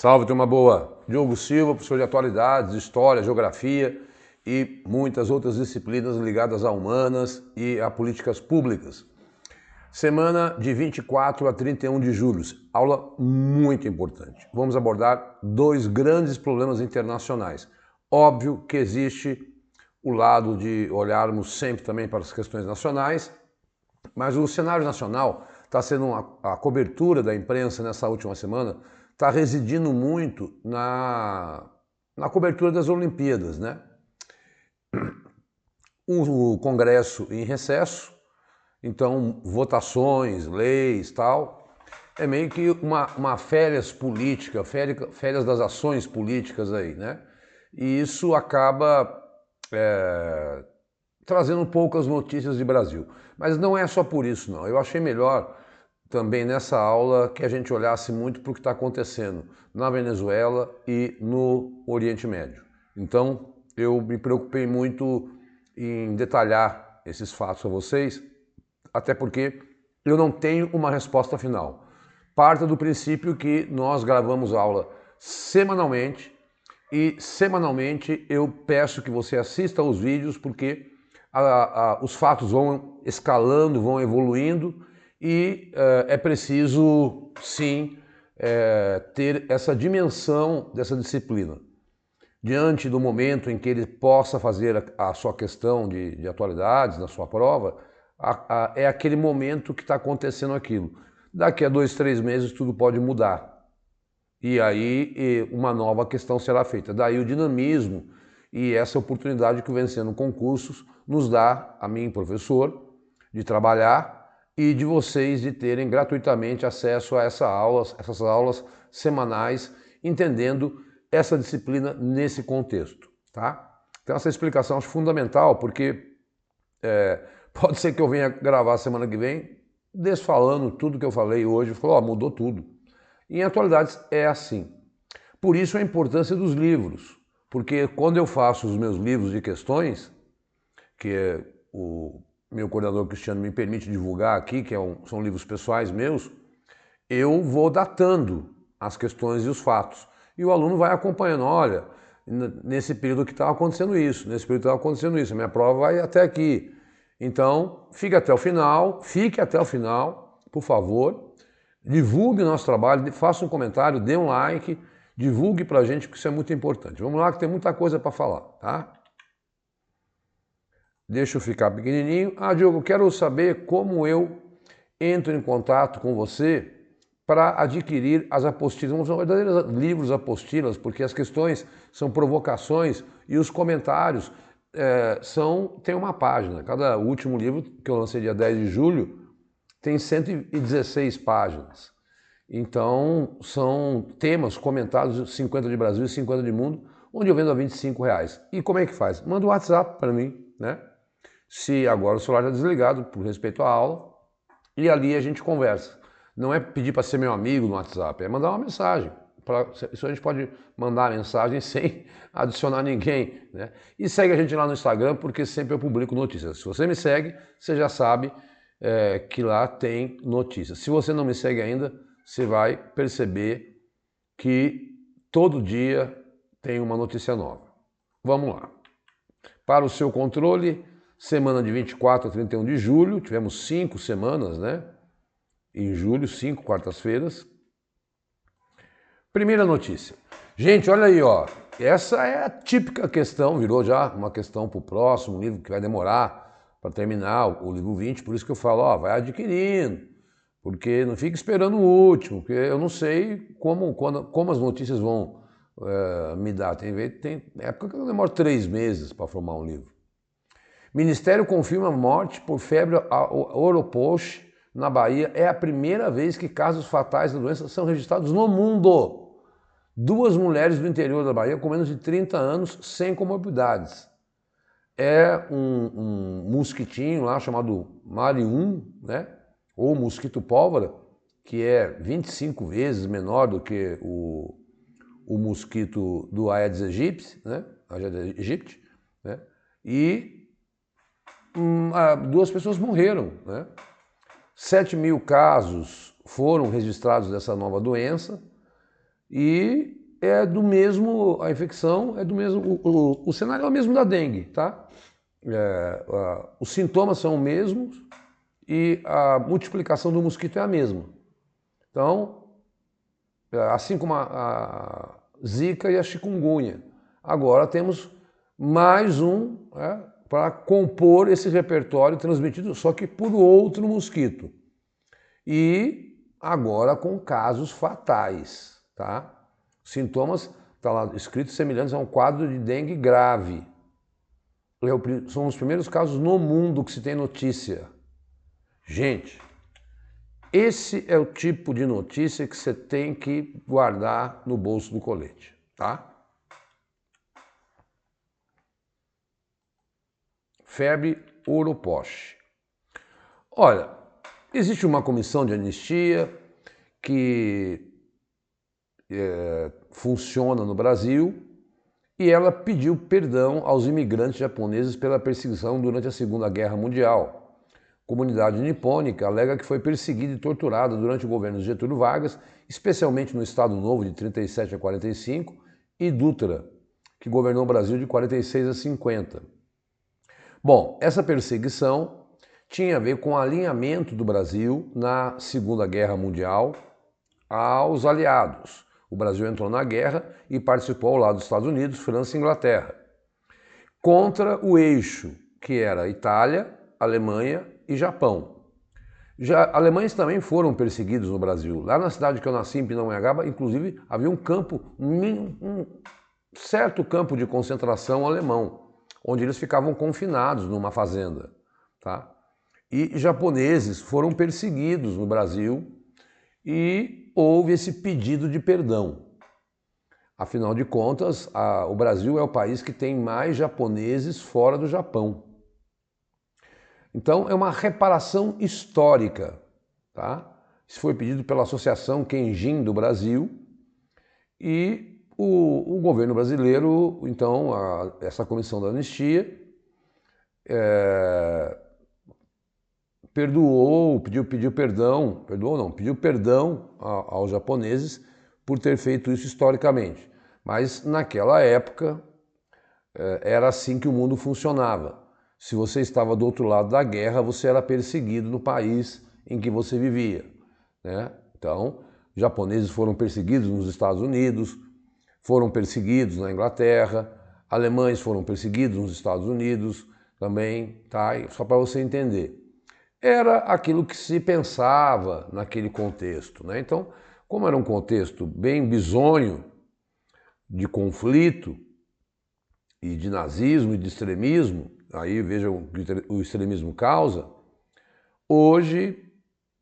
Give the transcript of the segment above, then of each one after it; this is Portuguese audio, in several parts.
Salve, turma boa! Diogo Silva, professor de atualidades, história, geografia e muitas outras disciplinas ligadas a humanas e a políticas públicas. Semana de 24 a 31 de julho, aula muito importante. Vamos abordar dois grandes problemas internacionais. Óbvio que existe o lado de olharmos sempre também para as questões nacionais, mas o cenário nacional está sendo a cobertura da imprensa nessa última semana está residindo muito na cobertura das Olimpíadas, né? O Congresso em recesso, então votações, leis, tal, é meio que uma férias política, férias das ações políticas aí, né? E isso acaba trazendo poucas notícias de Brasil. Mas não é só por isso, não. Eu achei melhor também nessa aula que a gente olhasse muito para o que está acontecendo na Venezuela e no Oriente Médio. Então, eu me preocupei muito em detalhar esses fatos a vocês, até porque eu não tenho uma resposta final. Parta do princípio que nós gravamos aula semanalmente e semanalmente eu peço que você assista aos vídeos porque os fatos vão escalando, vão evoluindo e é preciso, sim, ter essa dimensão dessa disciplina. Diante do momento em que ele possa fazer a sua questão de atualidades na sua prova, é aquele momento que está acontecendo aquilo. Daqui a 2, 3 meses tudo pode mudar. E aí uma nova questão será feita. Daí o dinamismo e essa oportunidade que o Vencendo Concursos nos dá, a mim, professor, de trabalhar e de vocês de terem gratuitamente acesso a essas aulas semanais, entendendo essa disciplina nesse contexto, tá? Então essa explicação eu acho fundamental, porque pode ser que eu venha gravar semana que vem desfalando tudo que eu falei hoje, mudou tudo. Em atualidades é assim. Por isso a importância dos livros, porque quando eu faço os meus livros de questões, que o meu coordenador Cristiano me permite divulgar aqui, que são livros pessoais meus, eu vou datando as questões e os fatos. E o aluno vai acompanhando, olha, nesse período que estava acontecendo isso, nesse período que estava acontecendo isso, a minha prova vai até aqui. Então, fique até o final, por favor, divulgue o nosso trabalho, faça um comentário, dê um like, divulgue pra gente, porque isso é muito importante. Vamos lá que tem muita coisa para falar, tá? Deixa eu ficar pequenininho. Diogo, quero saber como eu entro em contato com você para adquirir as apostilas. São verdadeiros livros apostilas, porque as questões são provocações e os comentários tem uma página. Cada último livro, que eu lancei dia 10 de julho, tem 116 páginas. Então, são temas comentados, 50 de Brasil e 50 de mundo, onde eu vendo a R$25. E como é que faz? Manda um WhatsApp para mim, né? Se agora o celular está desligado, por respeito à aula, e ali a gente conversa. Não é pedir para ser meu amigo no WhatsApp, é mandar uma mensagem. Isso a gente pode mandar mensagem sem adicionar ninguém, né? E segue a gente lá no Instagram, porque sempre eu publico notícias. Se você me segue, você já sabe que lá tem notícias. Se você não me segue ainda, você vai perceber que todo dia tem uma notícia nova. Vamos lá. Para o seu controle, semana de 24 a 31 de julho, tivemos 5 semanas, né? Em julho, 5 quartas-feiras. Primeira notícia. Gente, olha aí, ó. Essa é a típica questão, virou já uma questão para o próximo livro, que vai demorar para terminar, o livro 20, por isso que eu falo, vai adquirindo, porque não fica esperando o último, porque eu não sei como as notícias vão me dar. Tem época que eu demoro 3 meses para formar um livro. Ministério confirma morte por febre oropouche na Bahia. É a primeira vez que casos fatais da doença são registrados no mundo. 2 mulheres do interior da Bahia com menos de 30 anos sem comorbidades. É um mosquitinho lá chamado Marium, né? Ou mosquito pólvora, que é 25 vezes menor do que o mosquito do Aedes aegypti, né? Aedes aegypti, né? E 2 pessoas morreram, né? 7.000 casos foram registrados dessa nova doença e é do mesmo, a infecção é do mesmo, o cenário é o mesmo da dengue, tá? Os sintomas são os mesmos e a multiplicação do mosquito é a mesma. Então, assim como a Zika e a chikungunya, agora temos mais um para compor esse repertório transmitido, só que por outro mosquito. E agora com casos fatais, tá? Sintomas, está lá escrito, semelhantes a um quadro de dengue grave. São os primeiros casos no mundo que se tem notícia. Gente, esse é o tipo de notícia que você tem que guardar no bolso do colete, tá? Febre Oropoche. Olha, existe uma comissão de anistia que funciona no Brasil e ela pediu perdão aos imigrantes japoneses pela perseguição durante a Segunda Guerra Mundial. A comunidade nipônica alega que foi perseguida e torturada durante o governo de Getúlio Vargas, especialmente no Estado Novo de 37 a 45 e Dutra, que governou o Brasil de 46 a 50. Bom, essa perseguição tinha a ver com o alinhamento do Brasil na Segunda Guerra Mundial aos aliados. O Brasil entrou na guerra e participou ao lado dos Estados Unidos, França e Inglaterra, contra o eixo que era Itália, Alemanha e Japão. Alemães também foram perseguidos no Brasil. Lá na cidade que eu nasci, em Pindamonhangaba, inclusive havia um campo, um certo campo de concentração alemão, onde eles ficavam confinados numa fazenda, tá? E japoneses foram perseguidos no Brasil e houve esse pedido de perdão. Afinal de contas, o Brasil é o país que tem mais japoneses fora do Japão. Então é uma reparação histórica, tá? Isso foi pedido pela Associação Kenjin do Brasil e o governo brasileiro, então, essa comissão da anistia, pediu perdão aos japoneses por ter feito isso historicamente. Mas naquela época era assim que o mundo funcionava. Se você estava do outro lado da guerra, você era perseguido no país em que você vivia, né? Então, japoneses foram perseguidos nos Estados Unidos, foram perseguidos na Inglaterra, alemães foram perseguidos nos Estados Unidos também, tá? Só para você entender. Era aquilo que se pensava naquele contexto, né? Então, como era um contexto bem bizonho, de conflito e de nazismo e de extremismo, aí veja o que o extremismo causa, hoje,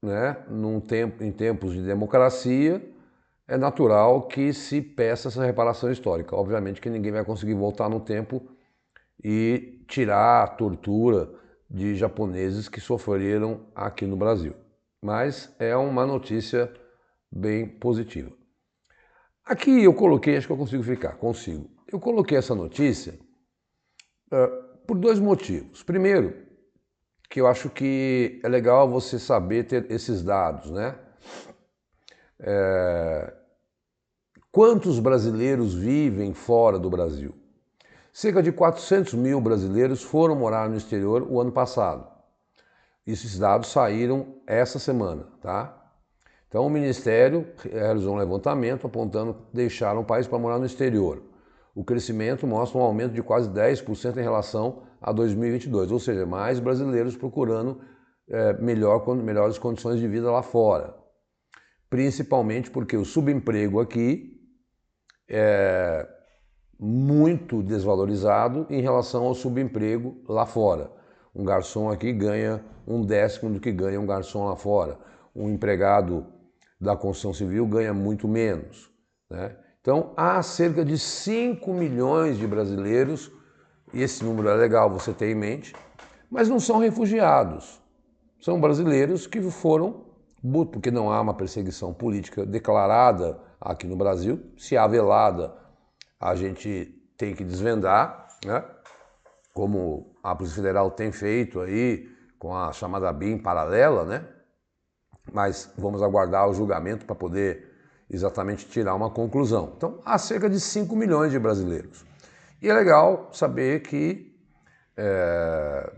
né, em tempos de democracia, é natural que se peça essa reparação histórica. Obviamente que ninguém vai conseguir voltar no tempo e tirar a tortura de japoneses que sofreram aqui no Brasil. Mas é uma notícia bem positiva. Aqui eu coloquei, acho que eu consigo ficar, consigo. Eu coloquei essa notícia por dois motivos. Primeiro, que eu acho que é legal você saber ter esses dados, né? Quantos brasileiros vivem fora do Brasil? Cerca de 400 mil brasileiros foram morar no exterior o ano passado. Esses dados saíram essa semana, tá? Então o Ministério realizou um levantamento apontando que deixaram o país para morar no exterior. O crescimento mostra um aumento de quase 10% em relação a 2022, ou seja, mais brasileiros procurando melhores condições de vida lá fora. Principalmente porque o subemprego aqui é muito desvalorizado em relação ao subemprego lá fora. Um garçom aqui ganha 1/10 do que ganha um garçom lá fora. Um empregado da construção civil ganha muito menos, né? Então, há cerca de 5 milhões de brasileiros, e esse número é legal você ter em mente, mas não são refugiados. São brasileiros que foram, porque não há uma perseguição política declarada aqui no Brasil. Se há velada, a gente tem que desvendar, né? Como a Polícia Federal tem feito aí com a chamada BIM paralela, né? Mas vamos aguardar o julgamento para poder exatamente tirar uma conclusão. Então, há cerca de 5 milhões de brasileiros. E é legal saber que,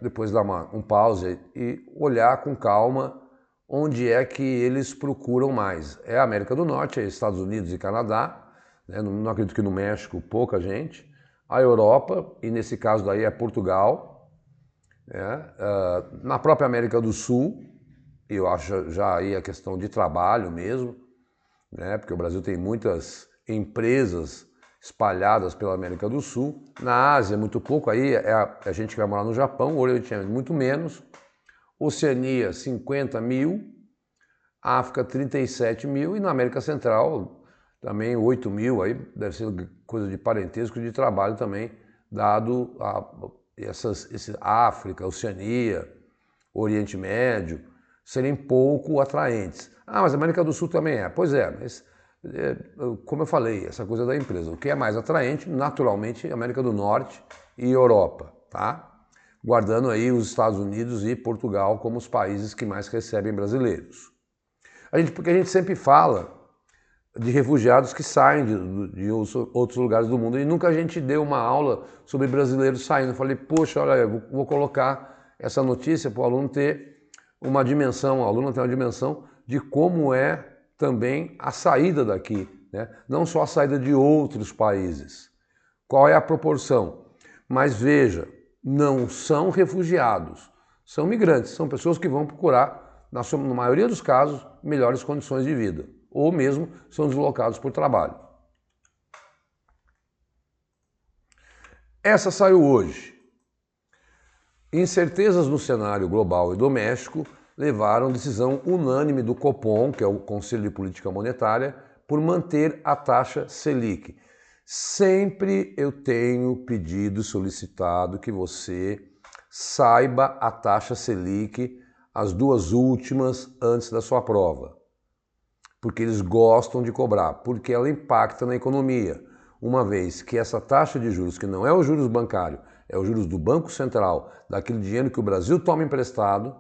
depois dar um pause e olhar com calma onde é que eles procuram mais. É a América do Norte, é Estados Unidos e Canadá, né? Não acredito que no México pouca gente. A Europa, e nesse caso daí é Portugal, né? Na própria América do Sul, eu acho já aí a questão de trabalho mesmo, né? Porque o Brasil tem muitas empresas espalhadas pela América do Sul. Na Ásia, muito pouco, aí é a gente que vai morar no Japão, o Oriente Médio muito menos. Oceania, 50 mil, África, 37 mil, e na América Central, também 8 mil, aí deve ser coisa de parentesco de trabalho também, dado esse África, Oceania, Oriente Médio, serem pouco atraentes. Ah, mas a América do Sul também é. Pois é, mas como eu falei, essa coisa da empresa, o que é mais atraente, naturalmente, América do Norte e Europa, tá? Guardando aí os Estados Unidos e Portugal como os países que mais recebem brasileiros. Porque a gente sempre fala de refugiados que saem de outros lugares do mundo e nunca a gente deu uma aula sobre brasileiros saindo. Eu falei, poxa, olha, eu vou colocar essa notícia para o aluno ter uma dimensão, o aluno tem uma dimensão de como é também a saída daqui, né? Não só a saída de outros países. Qual é a proporção? Mas veja, não são refugiados, são migrantes, são pessoas que vão procurar, na maioria dos casos, melhores condições de vida, ou mesmo são deslocados por trabalho. Essa saiu hoje. Incertezas no cenário global e doméstico levaram decisão unânime do Copom, que é o Conselho de Política Monetária, por manter a taxa Selic. Sempre eu tenho pedido, solicitado que você saiba a taxa Selic, as duas últimas antes da sua prova. Porque eles gostam de cobrar, porque ela impacta na economia. Uma vez que essa taxa de juros, que não é os juros bancários, é os juros do Banco Central, daquele dinheiro que o Brasil toma emprestado,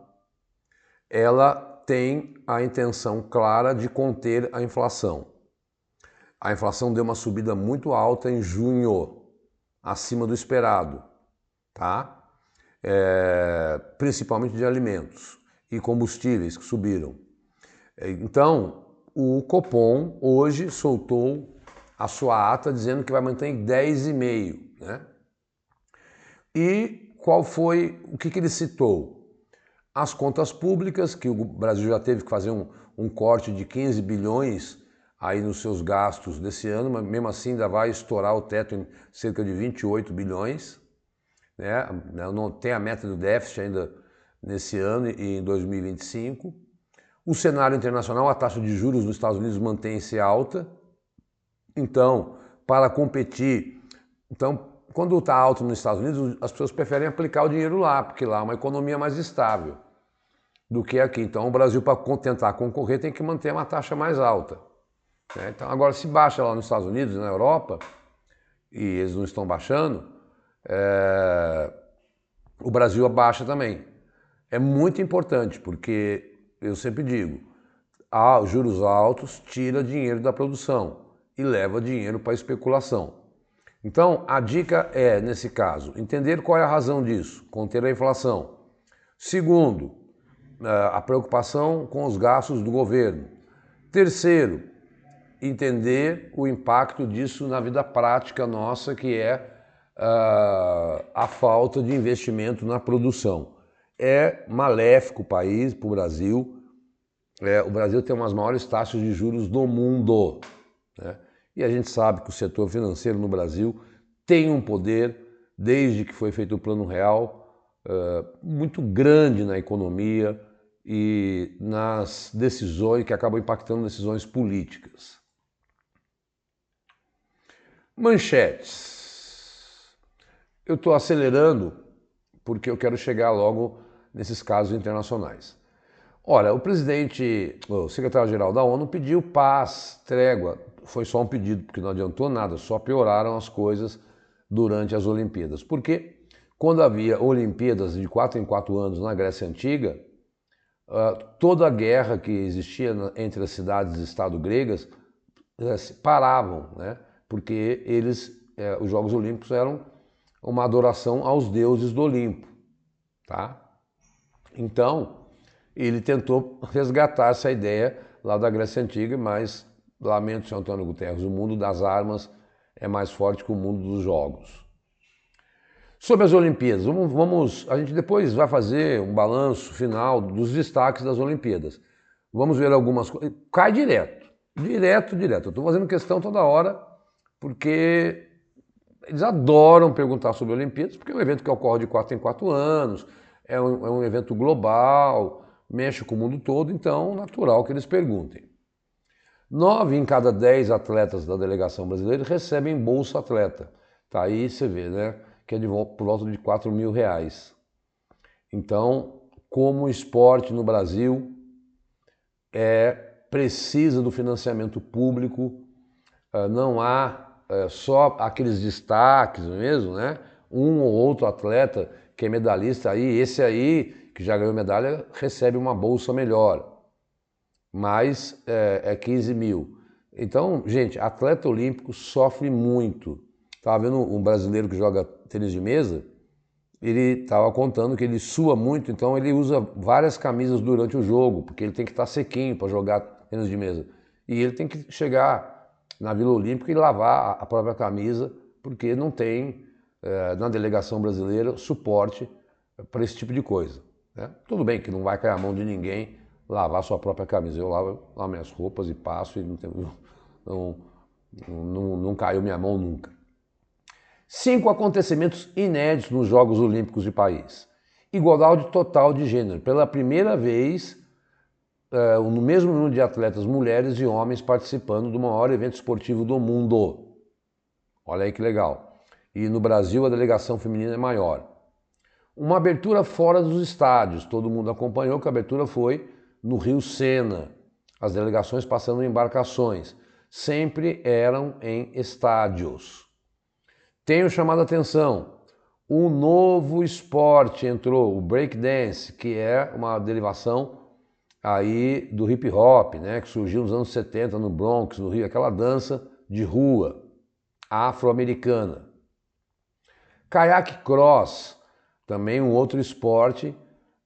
ela tem a intenção clara de conter a inflação. A inflação deu uma subida muito alta em junho, acima do esperado, tá? Principalmente de alimentos e combustíveis que subiram. Então, o Copom hoje soltou a sua ata dizendo que vai manter em 10,5, né? E qual foi, o que ele citou? As contas públicas, que o Brasil já teve que fazer um corte de 15 bilhões aí nos seus gastos desse ano, mas mesmo assim ainda vai estourar o teto em cerca de 28 bilhões, né? Não tem a meta do déficit ainda nesse ano e em 2025. O cenário internacional, a taxa de juros nos Estados Unidos mantém-se alta. Então, para competir, quando está alto nos Estados Unidos, as pessoas preferem aplicar o dinheiro lá, porque lá é uma economia mais estável do que aqui. Então, o Brasil, para tentar concorrer, tem que manter uma taxa mais alta, né? Então, agora, se baixa lá nos Estados Unidos e na Europa, e eles não estão baixando, o Brasil abaixa também. É muito importante, porque eu sempre digo, juros altos tira dinheiro da produção e leva dinheiro para a especulação. Então, a dica é, nesse caso, entender qual é a razão disso, conter a inflação. Segundo, a preocupação com os gastos do governo. Terceiro, entender o impacto disso na vida prática nossa, que é a falta de investimento na produção. É maléfico o país, para o Brasil. O Brasil tem umas maiores taxas de juros do mundo, né? E a gente sabe que o setor financeiro no Brasil tem um poder, desde que foi feito o Plano Real, muito grande na economia e nas decisões que acabam impactando decisões políticas. Manchetes. Eu estou acelerando porque eu quero chegar logo nesses casos internacionais. Olha, o secretário-geral da ONU pediu paz, trégua. Foi só um pedido, porque não adiantou nada, só pioraram as coisas durante as Olimpíadas. Porque quando havia Olimpíadas de 4 em 4 anos na Grécia Antiga, toda a guerra que existia entre as cidades e Estado gregas paravam, né? Porque os Jogos Olímpicos eram uma adoração aos deuses do Olimpo, tá? Então, ele tentou resgatar essa ideia lá da Grécia Antiga, mas, lamento, senhor Antônio Guterres, o mundo das armas é mais forte que o mundo dos jogos. Sobre as Olimpíadas, a gente depois vai fazer um balanço final dos destaques das Olimpíadas. Vamos ver algumas coisas. Cai direto. Eu estou fazendo questão toda hora, porque eles adoram perguntar sobre Olimpíadas, porque é um evento que ocorre de 4 em 4 anos, é um evento global, mexe com o mundo todo, então natural que eles perguntem. 9 em cada 10 atletas da delegação brasileira recebem Bolsa Atleta. Tá aí você vê, né? Que é por volta de R$ 4.000. Então, como o esporte no Brasil precisa do financiamento público, não há só aqueles destaques mesmo, né? Um ou outro atleta que é medalhista aí, esse aí que já ganhou medalha recebe uma bolsa melhor, mas é 15 mil. Então, gente, atleta olímpico sofre muito. Estava vendo um brasileiro que joga tênis de mesa, ele estava contando que ele sua muito, então ele usa várias camisas durante o jogo, porque ele tem que estar sequinho para jogar tênis de mesa. E ele tem que chegar na Vila Olímpica e lavar a própria camisa, porque não tem, na delegação brasileira, suporte para esse tipo de coisa, né? Tudo bem que não vai cair a mão de ninguém lavar sua própria camisa. Eu lavo minhas roupas e passo e não caiu minha mão nunca. 5 acontecimentos inéditos nos Jogos Olímpicos de Paris. Igualdade total de gênero. Pela primeira vez, no mesmo número de atletas mulheres e homens participando do maior evento esportivo do mundo. Olha aí que legal. E no Brasil a delegação feminina é maior. Uma abertura fora dos estádios. Todo mundo acompanhou que a abertura foi no Rio Sena. As delegações passando em embarcações. Sempre eram em estádios. Tenho chamado a atenção, um novo esporte entrou, o breakdance, que é uma derivação aí do hip hop, né, que surgiu nos anos 70 no Bronx, no Rio, aquela dança de rua afro-americana. Kayak cross, também um outro esporte,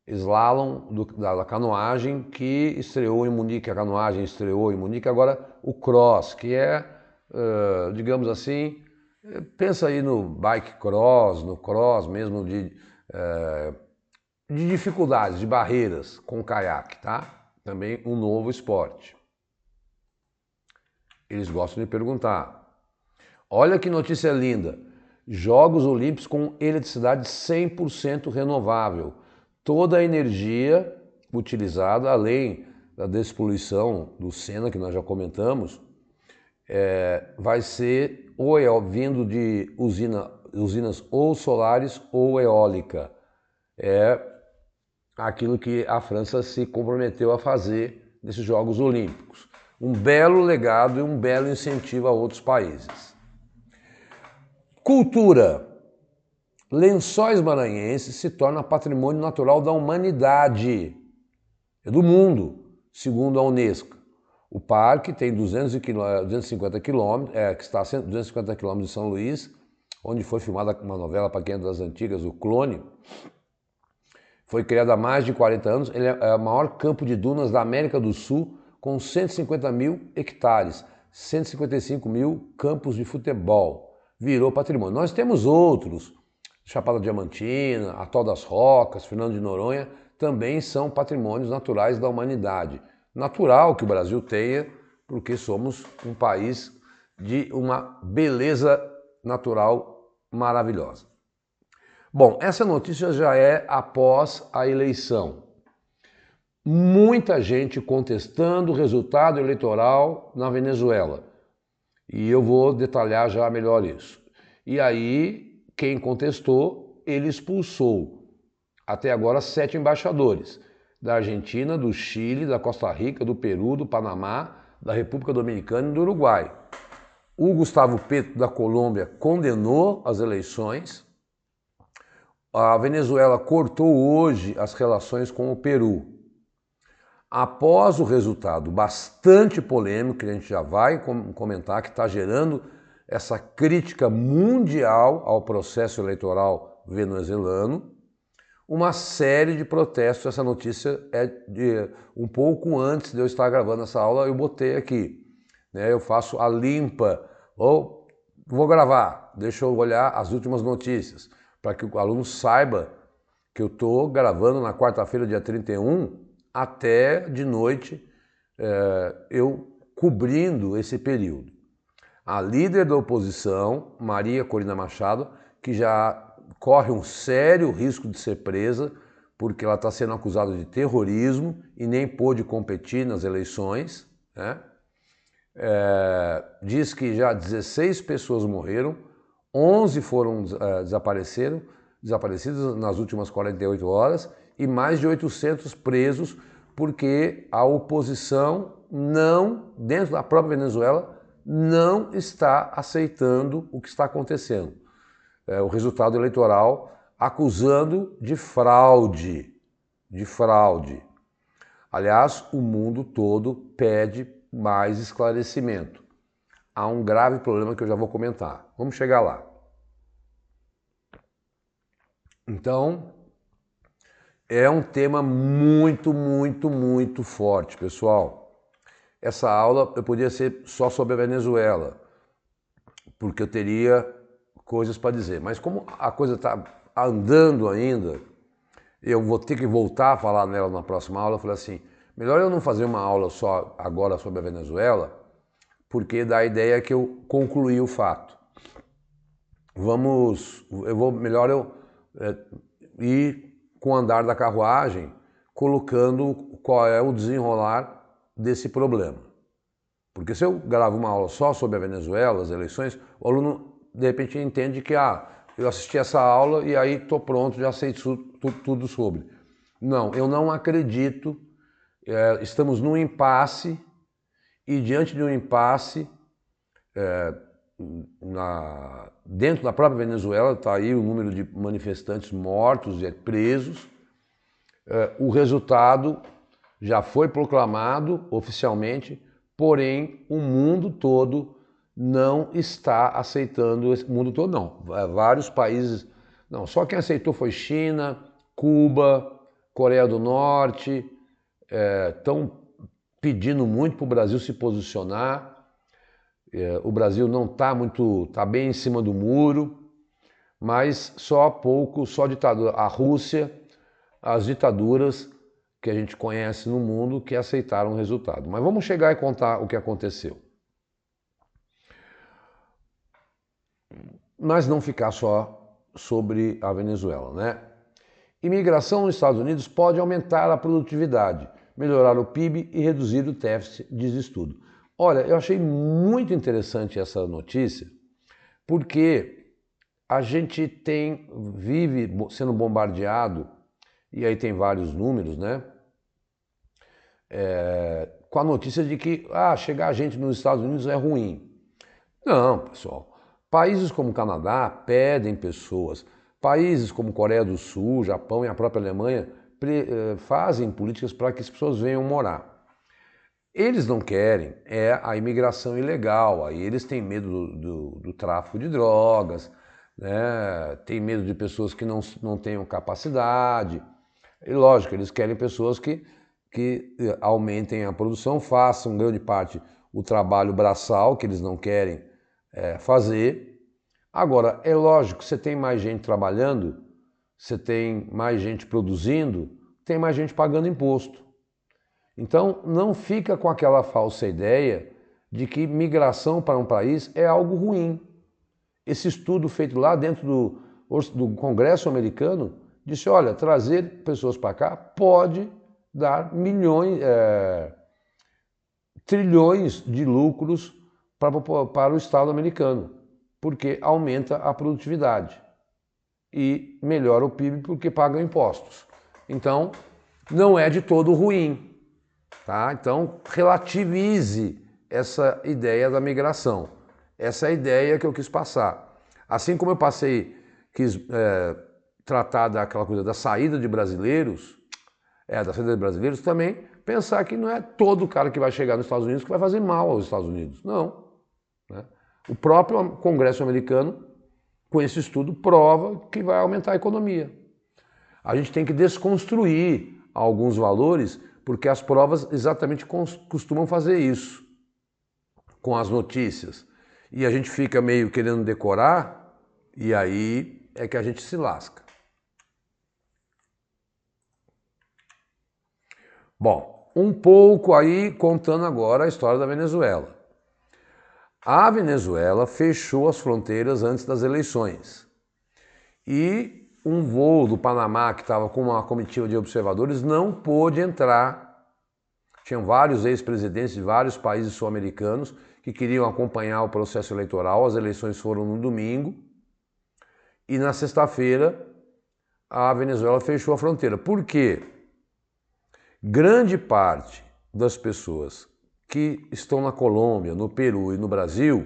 slalom da canoagem, que estreou em Munique, a canoagem estreou em Munique, agora o cross, que é, digamos assim, pensa aí no bike cross, no cross mesmo de dificuldades, de barreiras com o caiaque, tá? Também um novo esporte. Eles gostam de perguntar. Olha que notícia linda. Jogos Olímpicos com eletricidade 100% renovável. Toda a energia utilizada, além da despoluição do Sena, que nós já comentamos, vai ser ou vindo de usinas ou solares ou eólica. É aquilo que a França se comprometeu a fazer nesses Jogos Olímpicos. Um belo legado e um belo incentivo a outros países. Cultura. Lençóis Maranhenses se torna patrimônio natural da humanidade, do mundo, segundo a Unesco. O parque tem 250 quilômetros, que está a 250 quilômetros de São Luís, onde foi filmada uma novela para quem é das antigas, O Clone. Foi criado há mais de 40 anos. Ele é o maior campo de dunas da América do Sul, com 150 mil hectares, 155 mil campos de futebol. Virou patrimônio. Nós temos outros, Chapada Diamantina, Atol das Rocas, Fernando de Noronha, também são patrimônios naturais da humanidade. Natural que o Brasil tenha, porque somos um país de uma beleza natural maravilhosa. Bom, essa notícia já é após a eleição. Muita gente contestando o resultado eleitoral na Venezuela. E eu vou detalhar já melhor isso. E aí, quem contestou, ele expulsou até agora 7 embaixadores. Da Argentina, do Chile, da Costa Rica, do Peru, do Panamá, da República Dominicana e do Uruguai. O Gustavo Petro, da Colômbia, condenou as eleições. A Venezuela cortou hoje as relações com o Peru. Após o resultado bastante polêmico, que a gente já vai comentar, que está gerando essa crítica mundial ao processo eleitoral venezuelano, uma série de protestos. Essa notícia é de um pouco antes de eu estar gravando essa aula, eu botei aqui, né? Eu faço a limpa, ou vou gravar, deixa eu olhar as últimas notícias, para que o aluno saiba que eu estou gravando na quarta-feira, dia 31, até de noite, eu cobrindo esse período. A líder da oposição, Maria Corina Machado, que já corre um sério risco de ser presa, porque ela está sendo acusada de terrorismo e nem pôde competir nas eleições, né? Diz que já 16 pessoas morreram, 11 foram desaparecidas nas últimas 48 horas e mais de 800 presos, porque a oposição não, dentro da própria Venezuela, não está aceitando o que está acontecendo. O resultado eleitoral, acusando de fraude. Aliás, o mundo todo pede mais esclarecimento. Há um grave problema que eu já vou comentar. Vamos chegar lá. Então, é um tema muito forte, pessoal. Essa aula eu podia ser só sobre a Venezuela, porque eu teria coisas para dizer. Mas como a coisa está andando ainda, eu vou ter que voltar a falar nela na próxima aula. Eu falei assim, melhor eu não fazer uma aula só agora sobre a Venezuela, porque dá a ideia que eu concluí o fato. Melhor eu ir com o andar da carruagem, colocando qual é o desenrolar desse problema. Porque se eu gravo uma aula só sobre a Venezuela, as eleições, o aluno de repente entende que eu assisti essa aula e aí estou pronto, já sei tudo sobre. Não, eu não acredito. Estamos num impasse e diante de um impasse, dentro da própria Venezuela, está aí o número de manifestantes mortos e presos. O resultado já foi proclamado oficialmente, porém o mundo todo não está aceitando. O mundo todo não, vários países não. Só quem aceitou foi China, Cuba, Coreia do Norte. Estão pedindo muito para o Brasil se posicionar. O Brasil não está bem em cima do muro, mas só ditadura. A Rússia, as ditaduras que a gente conhece no mundo que aceitaram o resultado. Mas vamos chegar e contar o que aconteceu. Mas não ficar só sobre a Venezuela, né? Imigração nos Estados Unidos pode aumentar a produtividade, melhorar o PIB e reduzir o déficit, diz estudo. Olha, eu achei muito interessante essa notícia, porque a gente vive sendo bombardeado, e aí tem vários números, né? Com a notícia de que chegar gente nos Estados Unidos é ruim. Não, pessoal. Países como o Canadá pedem pessoas. Países como Coreia do Sul, Japão e a própria Alemanha fazem políticas para que as pessoas venham morar. Eles não querem a imigração ilegal. Aí eles têm medo do tráfico de drogas, né? Tem medo de pessoas que não tenham capacidade. E lógico, eles querem pessoas que aumentem a produção, façam grande parte o trabalho braçal, que eles não querem fazer. Agora, é lógico, você tem mais gente trabalhando, você tem mais gente produzindo, tem mais gente pagando imposto. Então, não fica com aquela falsa ideia de que migração para um país é algo ruim. Esse estudo feito lá dentro do Congresso americano disse, olha, trazer pessoas para cá pode dar trilhões de lucros para o Estado americano, porque aumenta a produtividade e melhora o PIB porque pagam impostos. Então, não é de todo ruim, tá? Então, relativize essa ideia da migração. Essa é a ideia que eu quis passar. Assim como eu quis tratar daquela coisa da saída de brasileiros, também pensar que não é todo cara que vai chegar nos Estados Unidos que vai fazer mal aos Estados Unidos. Não. Né? O próprio Congresso americano, com esse estudo, prova que vai aumentar a economia. A gente tem que desconstruir alguns valores, porque as provas exatamente costumam fazer isso com as notícias. E a gente fica meio querendo decorar, e aí é que a gente se lasca. Bom, um pouco aí contando agora a história da Venezuela. A Venezuela fechou as fronteiras antes das eleições. E um voo do Panamá, que estava com uma comitiva de observadores, não pôde entrar. Tinham vários ex-presidentes de vários países sul-americanos que queriam acompanhar o processo eleitoral. As eleições foram no domingo. E na sexta-feira, a Venezuela fechou a fronteira. Por quê? Grande parte das pessoas que estão na Colômbia, no Peru e no Brasil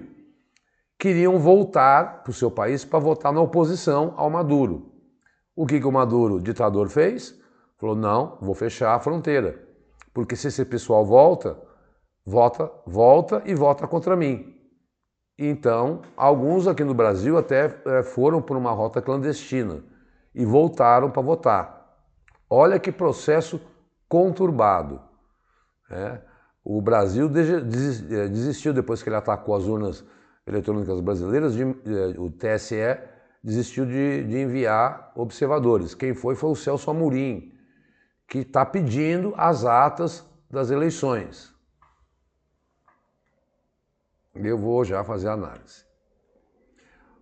queriam voltar para o seu país para votar na oposição ao Maduro. O que o Maduro, ditador, fez? Falou, não, vou fechar a fronteira, porque se esse pessoal volta e vota contra mim. Então, alguns aqui no Brasil até foram por uma rota clandestina e voltaram para votar. Olha que processo conturbado. O Brasil desistiu, depois que ele atacou as urnas eletrônicas brasileiras, o TSE desistiu de enviar observadores. Quem foi o Celso Amorim, que está pedindo as atas das eleições. Eu vou já fazer a análise.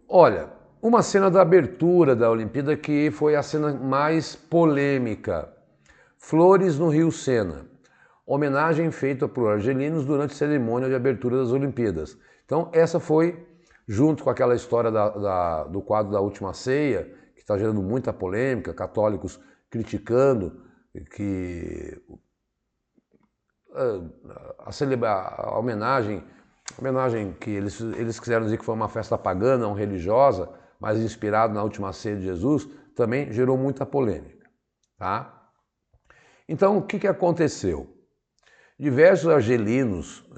Olha, uma cena da abertura da Olimpíada que foi a cena mais polêmica. Flores no Rio Sena. Homenagem feita por argelinos durante a cerimônia de abertura das Olimpíadas. Então essa foi, junto com aquela história do quadro da Última Ceia, que está gerando muita polêmica, católicos criticando que a homenagem que eles quiseram dizer que foi uma festa pagã, não religiosa, mas inspirada na Última Ceia de Jesus, também gerou muita polêmica. Tá? Então o que aconteceu? Diversos argelinos,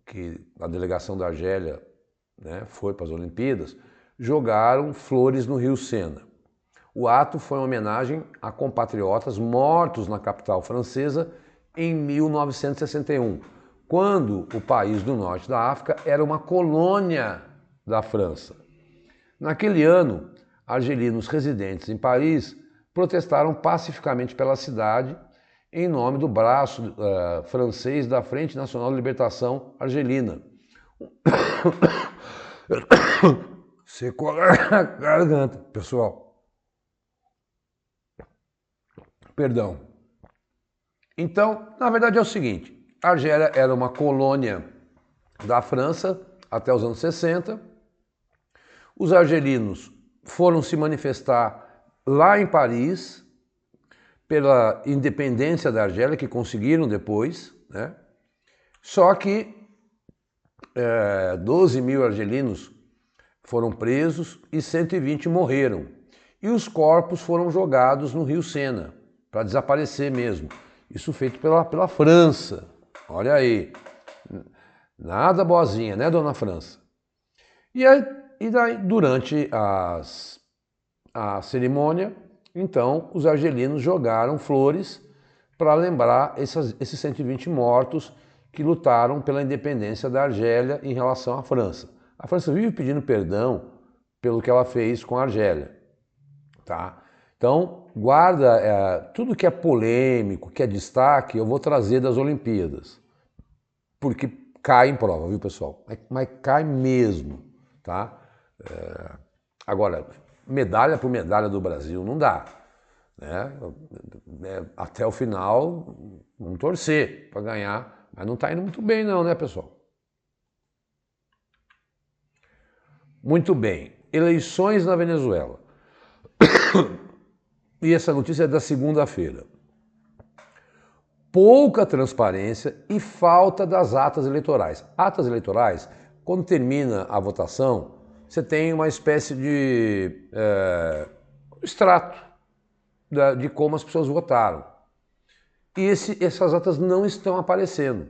que a delegação da Argélia foi para as Olimpíadas, jogaram flores no Rio Sena. O ato foi uma homenagem a compatriotas mortos na capital francesa em 1961, quando o país do norte da África era uma colônia da França. Naquele ano, argelinos residentes em Paris protestaram pacificamente pela cidade em nome do braço francês da Frente Nacional de Libertação Argelina. Secou a garganta, pessoal. Perdão. Então, na verdade é o seguinte, a Argélia era uma colônia da França até os anos 60. Os argelinos foram se manifestar lá em Paris pela independência da Argélia, que conseguiram depois, Só que 12 mil argelinos foram presos e 120 morreram. E os corpos foram jogados no Rio Sena, para desaparecer mesmo. Isso feito pela França. Olha aí. Nada boazinha, né, dona França? E daí, durante a cerimônia, então, os argelinos jogaram flores para lembrar esses 120 mortos que lutaram pela independência da Argélia em relação à França. A França vive pedindo perdão pelo que ela fez com a Argélia. Tá? Então, guarda tudo que é polêmico, que é destaque, eu vou trazer das Olimpíadas. Porque cai em prova, viu, pessoal? Mas cai mesmo. Tá? Agora, medalha por medalha do Brasil não dá. Até o final, vamos torcer para ganhar, mas não está indo muito bem não, né, pessoal? Muito bem, eleições na Venezuela. E essa notícia é da segunda-feira. Pouca transparência e falta das atas eleitorais. Atas eleitorais, quando termina a votação, você tem uma espécie de extrato de como as pessoas votaram. E essas atas não estão aparecendo.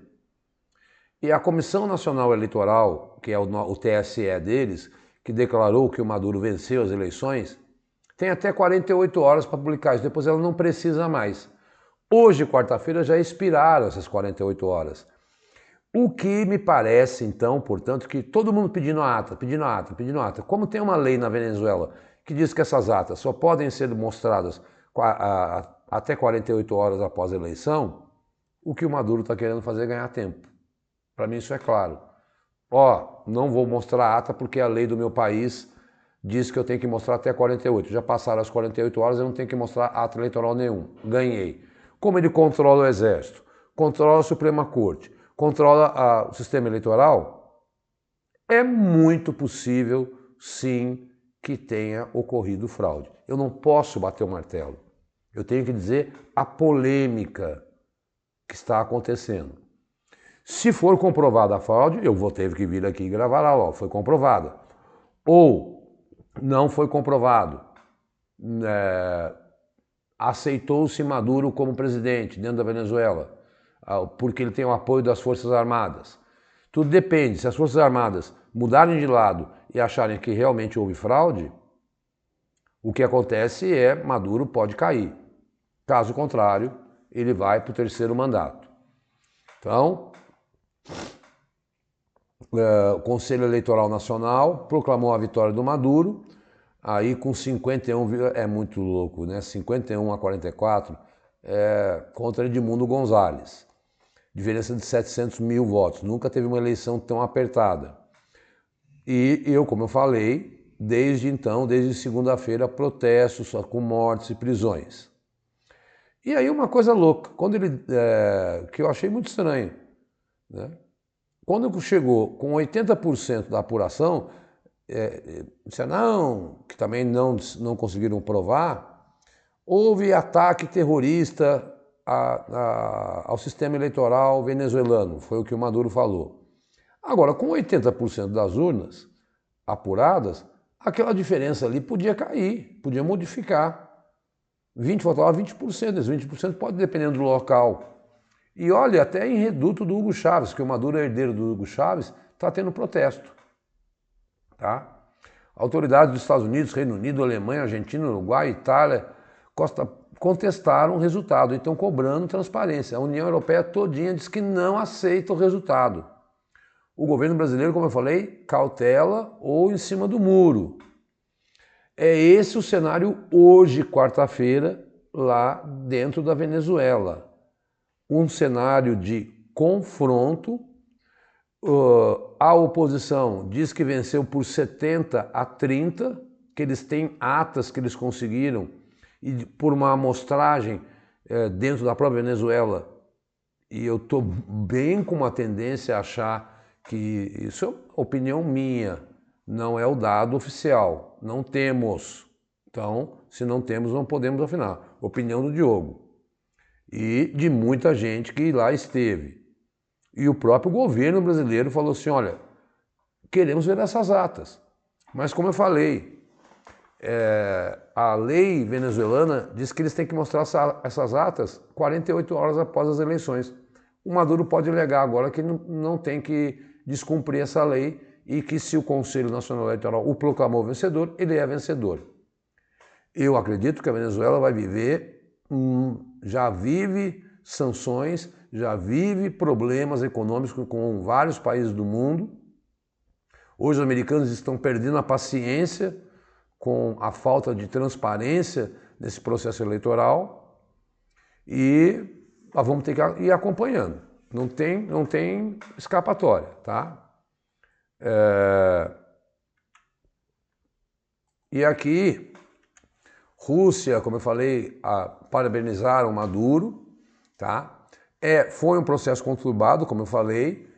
E a Comissão Nacional Eleitoral, que é o TSE deles, que declarou que o Maduro venceu as eleições, tem até 48 horas para publicar isso, depois ela não precisa mais. Hoje, quarta-feira, já expiraram essas 48 horas. O que me parece, então, portanto, que todo mundo pedindo ata, pedindo ata, pedindo ata. Como tem uma lei na Venezuela que diz que essas atas só podem ser mostradas até 48 horas após a eleição, o que o Maduro está querendo fazer é ganhar tempo. Para mim isso é claro. Ó, não vou mostrar a ata porque a lei do meu país diz que eu tenho que mostrar até 48. Já passaram as 48 horas, eu não tenho que mostrar ato eleitoral nenhum. Ganhei. Como ele controla o Exército, controla a Suprema Corte, controla o sistema eleitoral, é muito possível, sim, que tenha ocorrido fraude. Eu não posso bater o martelo. Eu tenho que dizer a polêmica que está acontecendo. Se for comprovada a fraude, eu vou ter que vir aqui e gravar lá, ó, foi comprovada. Ou não foi comprovado, aceitou-se Maduro como presidente dentro da Venezuela, porque ele tem o apoio das Forças Armadas. Tudo depende, se as Forças Armadas mudarem de lado e acharem que realmente houve fraude, o que acontece é Maduro pode cair. Caso contrário, ele vai para o terceiro mandato. Então, o Conselho Eleitoral Nacional proclamou a vitória do Maduro, aí com 51, é muito louco, né? 51 a 44, contra Edmundo Gonzalez. Diferença de 700 mil votos. Nunca teve uma eleição tão apertada. E eu, como eu falei, desde então, desde segunda-feira, protestos com mortes e prisões. E aí uma coisa louca, quando ele, que eu achei muito estranho, né? Quando chegou com 80% da apuração, disse, não, que também não conseguiram provar, houve ataque terrorista ao sistema eleitoral venezuelano, foi o que o Maduro falou. Agora, com 80% das urnas apuradas, aquela diferença ali podia cair, podia modificar. 20 votava 20%, esses 20% pode depender do local. E olha, até em reduto do Hugo Chávez, que o Maduro é herdeiro do Hugo Chávez, está tendo protesto. Tá? Autoridades dos Estados Unidos, Reino Unido, Alemanha, Argentina, Uruguai, Itália, contestaram o resultado e estão cobrando transparência. A União Europeia todinha diz que não aceita o resultado. O governo brasileiro, como eu falei, cautela ou em cima do muro. É esse o cenário hoje, quarta-feira, lá dentro da Venezuela. Um cenário de confronto. A oposição diz que venceu por 70 a 30, que eles têm atas que eles conseguiram, e por uma amostragem dentro da própria Venezuela, e eu estou bem com uma tendência a achar que isso é opinião minha, não é o dado oficial, não temos. Então, se não temos, não podemos afinar. Opinião do Diogo. E de muita gente que lá esteve. E o próprio governo brasileiro falou assim, olha, queremos ver essas atas. Mas como eu falei, a lei venezuelana diz que eles têm que mostrar essas atas 48 horas após as eleições. O Maduro pode alegar agora que não tem que descumprir essa lei e que se o Conselho Nacional Eleitoral o proclamou vencedor, ele é vencedor. Eu acredito que a Venezuela vai viver, já vive sanções, já vive problemas econômicos com vários países do mundo. Hoje os americanos estão perdendo a paciência com a falta de transparência nesse processo eleitoral e nós vamos ter que ir acompanhando. Não tem escapatória, tá? E aqui, Rússia, como eu falei, parabenizaram Maduro, tá? Foi um processo conturbado, como eu falei,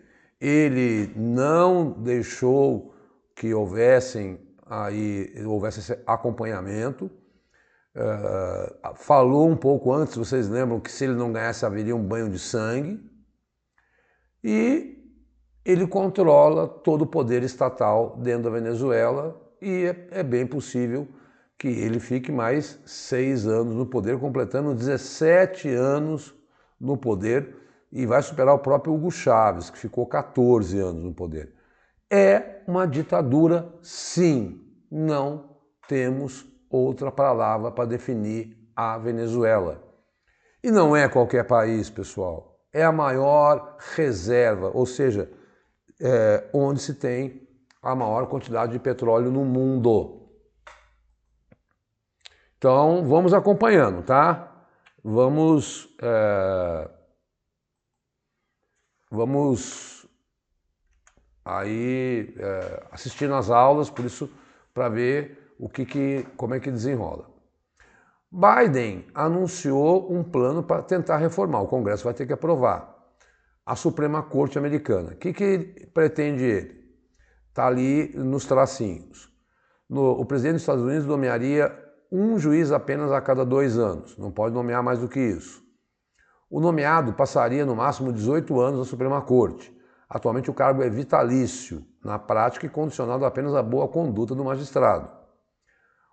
ele não deixou que houvesse esse acompanhamento, falou um pouco antes, vocês lembram que se ele não ganhasse haveria um banho de sangue, e ele controla todo o poder estatal dentro da Venezuela e é bem possível que ele fique mais 6 anos no poder, completando 17 anos no poder e vai superar o próprio Hugo Chávez, que ficou 14 anos no poder. É uma ditadura, sim. Não temos outra palavra para definir a Venezuela. E não é qualquer país, pessoal. É a maior reserva, ou seja, onde se tem a maior quantidade de petróleo no mundo. Então, vamos acompanhando, tá? Vamos aí assistindo às aulas, por isso, para ver como é que desenrola. Biden anunciou um plano para tentar reformar, o Congresso vai ter que aprovar, a Suprema Corte Americana. O que pretende ele? Está ali nos tracinhos. O presidente dos Estados Unidos nomearia um juiz apenas a cada 2 anos, não pode nomear mais do que isso. O nomeado passaria no máximo 18 anos na Suprema Corte. Atualmente o cargo é vitalício, na prática e condicionado apenas à boa conduta do magistrado.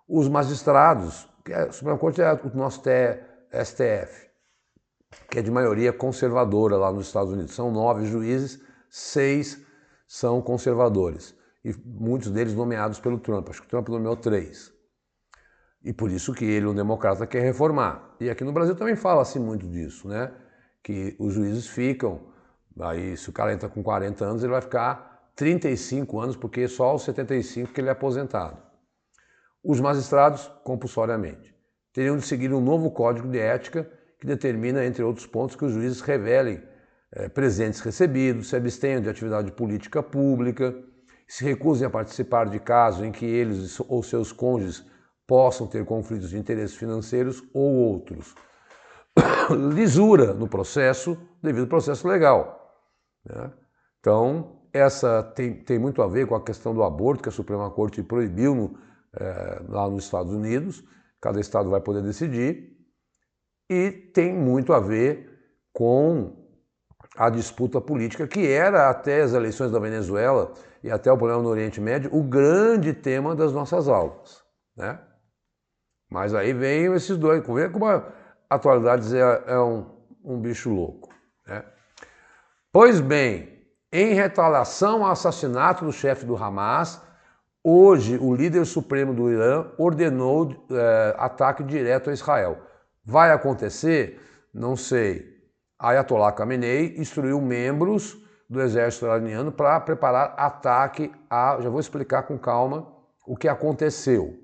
Os magistrados, a Suprema Corte é o nosso STF, que é de maioria conservadora lá nos Estados Unidos. São 9 juízes, 6 são conservadores. E muitos deles nomeados pelo Trump. Acho que o Trump nomeou 3. E por isso que ele, um democrata, quer reformar. E aqui no Brasil também fala-se muito disso, né? Que os juízes ficam, aí se o cara entra com 40 anos, ele vai ficar 35 anos, porque só aos 75 que ele é aposentado. Os magistrados, compulsoriamente, teriam de seguir um novo código de ética que determina, entre outros pontos, que os juízes revelem presentes recebidos, se abstenham de atividade política pública, se recusem a participar de casos em que eles ou seus cônjuges possam ter conflitos de interesses financeiros ou outros. Lisura no processo, devido ao processo legal, né? Então, essa tem muito a ver com a questão do aborto, que a Suprema Corte proibiu lá nos Estados Unidos. Cada estado vai poder decidir. E tem muito a ver com a disputa política, que era até as eleições da Venezuela e até o problema no Oriente Médio, o grande tema das nossas aulas, né? Mas aí vem esses dois, vê como a atualidade é um bicho louco, né? Pois bem, em retaliação ao assassinato do chefe do Hamas, hoje o líder supremo do Irã ordenou ataque direto a Israel. Vai acontecer? Não sei. Ayatollah Khamenei instruiu membros do exército iraniano para preparar ataque a... Já vou explicar com calma o que aconteceu.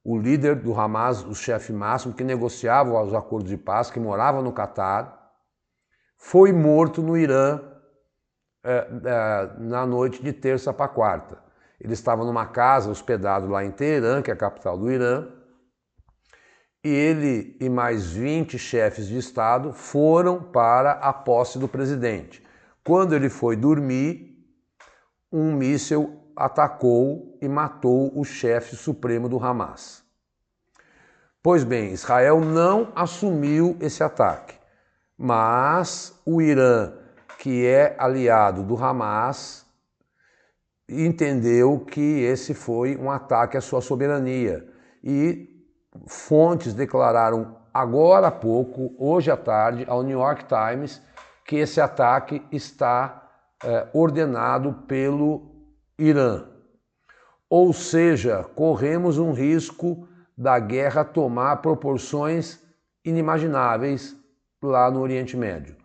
O líder do Hamas, o chefe máximo, que negociava os acordos de paz, que morava no Catar, foi morto no Irã na noite de terça para quarta. Ele estava numa casa hospedado lá em Teherã, que é a capital do Irã, e ele e mais 20 chefes de Estado foram para a posse do presidente. Quando ele foi dormir, um míssil atacou e matou o chefe supremo do Hamas. Pois bem, Israel não assumiu esse ataque, mas o Irã, que é aliado do Hamas, entendeu que esse foi um ataque à sua soberania. E fontes declararam agora há pouco, hoje à tarde, ao New York Times, que esse ataque está ordenado pelo Irã. Ou seja, corremos um risco da guerra tomar proporções inimagináveis lá no Oriente Médio.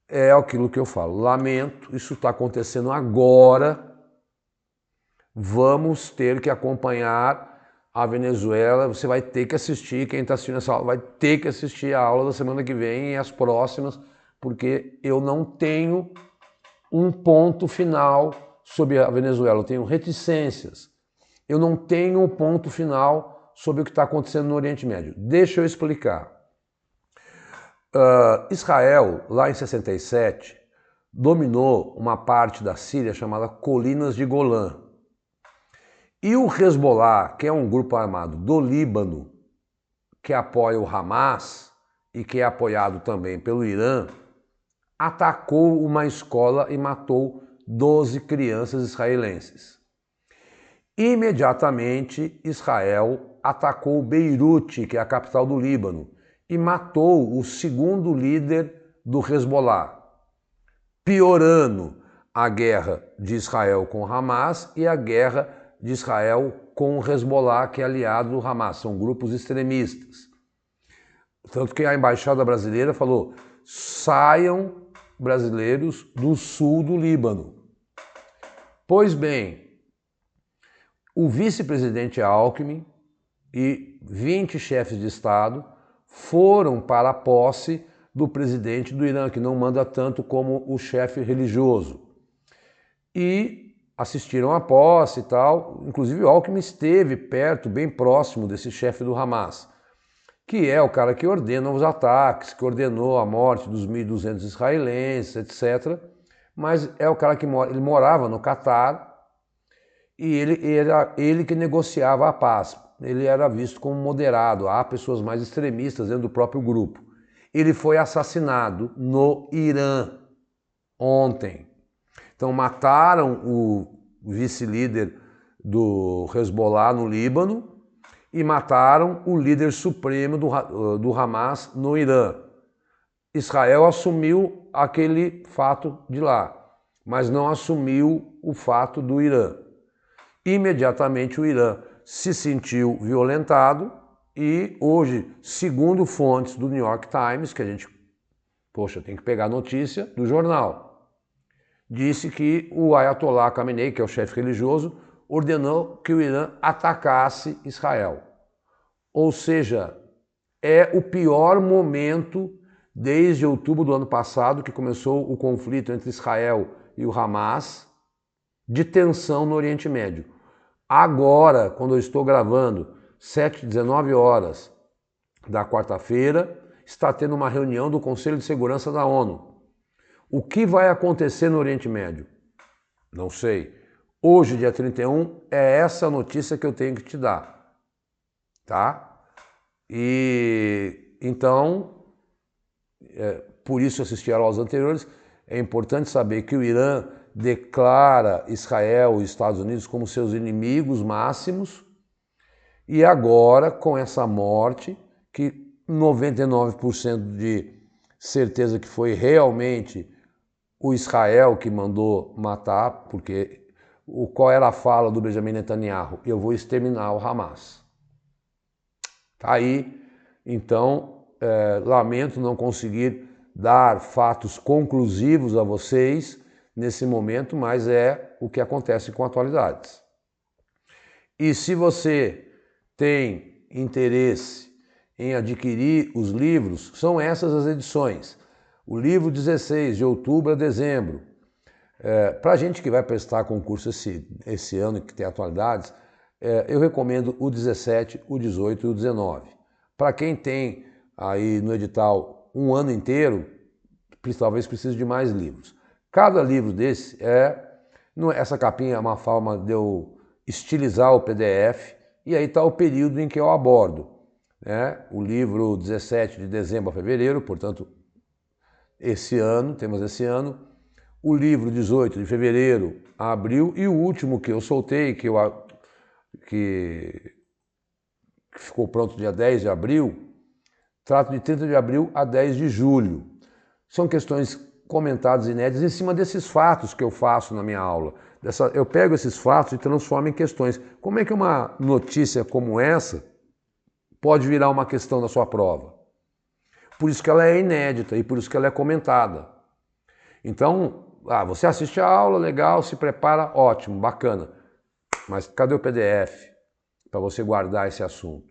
É aquilo que eu falo, lamento, isso está acontecendo agora, vamos ter que acompanhar a Venezuela, você vai ter que assistir, quem está assistindo essa aula vai ter que assistir a aula da semana que vem e as próximas, porque eu não tenho um ponto final sobre a Venezuela, eu tenho reticências, eu não tenho um ponto final sobre o que está acontecendo no Oriente Médio. Deixa eu explicar. Israel, lá em 67, dominou uma parte da Síria chamada Colinas de Golã. E o Hezbollah, que é um grupo armado do Líbano, que apoia o Hamas e que é apoiado também pelo Irã, atacou uma escola e matou 12 crianças israelenses. Imediatamente, Israel atacou Beirute, que é a capital do Líbano, e matou o segundo líder do Hezbollah, piorando a guerra de Israel com o Hamas e a guerra de Israel com o Hezbollah, que é aliado do Hamas, são grupos extremistas. Tanto que a embaixada brasileira falou: saiam brasileiros do sul do Líbano. Pois bem, o vice-presidente Alckmin e 20 chefes de Estado foram para a posse do presidente do Irã, que não manda tanto como o chefe religioso. E assistiram à posse e tal. Inclusive o Alckmin esteve perto, bem próximo desse chefe do Hamas, que é o cara que ordena os ataques, que ordenou a morte dos 1.200 israelenses, etc. Mas é o cara que ele morava no Catar e ele que negociava a paz. Ele era visto como moderado, há pessoas mais extremistas dentro do próprio grupo. Ele foi assassinado no Irã ontem. Então mataram o vice-líder do Hezbollah no Líbano e mataram o líder supremo do Hamas no Irã. Israel assumiu aquele fato de lá, mas não assumiu o fato do Irã. Imediatamente o Irã se sentiu violentado e hoje, segundo fontes do New York Times, que a gente, tem que pegar a notícia do jornal, disse que o Ayatollah Khamenei, que é o chefe religioso, ordenou que o Irã atacasse Israel. Ou seja, é o pior momento desde outubro do ano passado, que começou o conflito entre Israel e o Hamas, de tensão no Oriente Médio. Agora, quando eu estou gravando, 7h19 da quarta-feira, está tendo uma reunião do Conselho de Segurança da ONU. O que vai acontecer no Oriente Médio? Não sei. Hoje, dia 31, é essa notícia que eu tenho que te dar. Tá? E então, por isso assistir às aulas anteriores, é importante saber que o Irã declara Israel e Estados Unidos como seus inimigos máximos, e agora, com essa morte, que 99% de certeza que foi realmente o Israel que mandou matar, porque qual era a fala do Benjamin Netanyahu? Eu vou exterminar o Hamas. Tá aí, então, lamento não conseguir dar fatos conclusivos a vocês nesse momento, mas é o que acontece com atualidades. E se você tem interesse em adquirir os livros, são essas as edições. O livro 16, de outubro a dezembro. Para a gente que vai prestar concurso esse ano e que tem atualidades, eu recomendo o 17, o 18 e o 19. Para quem tem aí no edital um ano inteiro, talvez precise de mais livros. Cada livro desse essa capinha é uma forma de eu estilizar o PDF, e aí está o período em que eu abordo. O livro 17 de dezembro a fevereiro, portanto, temos esse ano. O livro 18 de fevereiro a abril, e o último que eu soltei, que ficou pronto dia 10 de abril, trato de 30 de abril a 10 de julho. São questões comentadas inéditas em cima desses fatos que eu faço na minha aula. Eu pego esses fatos e transformo em questões. Como é que uma notícia como essa pode virar uma questão na sua prova? Por isso que ela é inédita e por isso que ela é comentada. Então, você assiste a aula, legal, se prepara, ótimo, bacana. Mas cadê o PDF para você guardar esse assunto?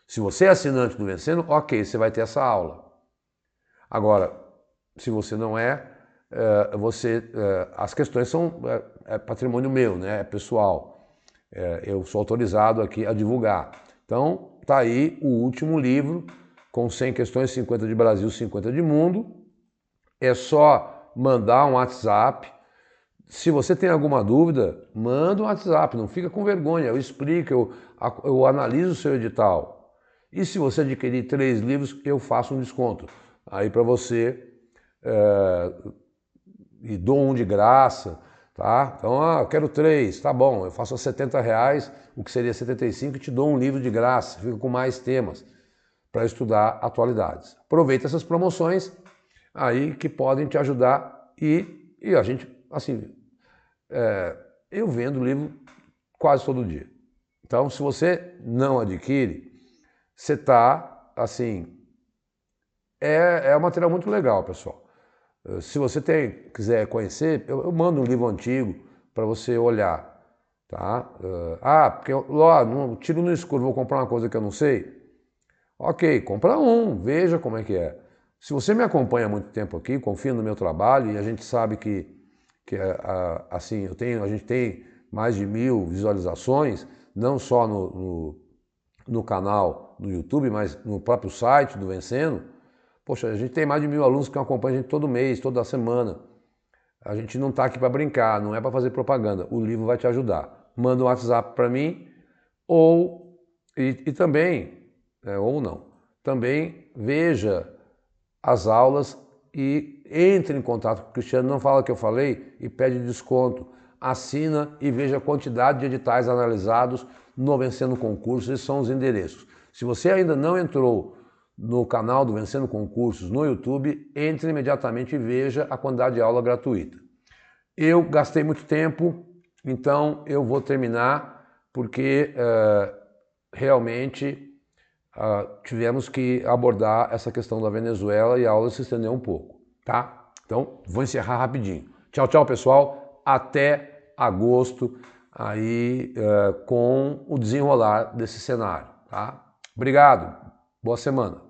Se você é assinante do Vencendo, ok, você vai ter essa aula. Agora, se você não as questões são patrimônio meu, né? É pessoal. Eu sou autorizado aqui a divulgar. Então, tá aí o último livro, com 100 questões, 50 de Brasil, 50 de mundo. É só mandar um WhatsApp. Se você tem alguma dúvida, manda um WhatsApp, não fica com vergonha, eu explico, eu analiso o seu edital. E se você adquirir 3 livros, eu faço um desconto aí para você, e dou um de graça, tá? Então, eu quero 3, tá bom, eu faço a R$70, o que seria 75, e te dou um livro de graça, fica com mais temas. para estudar atualidades. Aproveita essas promoções aí que podem te ajudar e a gente, assim, eu vendo livro quase todo dia. Então, se você não adquire, você está, assim, é um material muito legal, pessoal. Se você quiser conhecer, eu mando um livro antigo para você olhar, tá? Porque lá, no tiro no escuro, vou comprar uma coisa que eu não sei. Ok, compra um, veja como é que é. Se você me acompanha há muito tempo aqui, confia no meu trabalho e a gente sabe que assim, a gente tem mais de 1000 visualizações, não só no canal do YouTube, mas no próprio site do Vencendo. Poxa, a gente tem mais de 1000 alunos que acompanham a gente todo mês, toda semana. A gente não está aqui para brincar, não é para fazer propaganda. O livro vai te ajudar. Manda um WhatsApp para mim e também, ou não, também veja as aulas e entre em contato com o Cristiano, não fala que eu falei e pede desconto. Assina e veja a quantidade de editais analisados no Vencendo Concursos, esses são os endereços. Se você ainda não entrou no canal do Vencendo Concursos no YouTube, entre imediatamente e veja a quantidade de aula gratuita. Eu gastei muito tempo, então eu vou terminar porque realmente tivemos que abordar essa questão da Venezuela e a aula se estendeu um pouco, tá? Então, vou encerrar rapidinho. Tchau, tchau, pessoal. Até agosto aí com o desenrolar desse cenário, tá? Obrigado. Boa semana.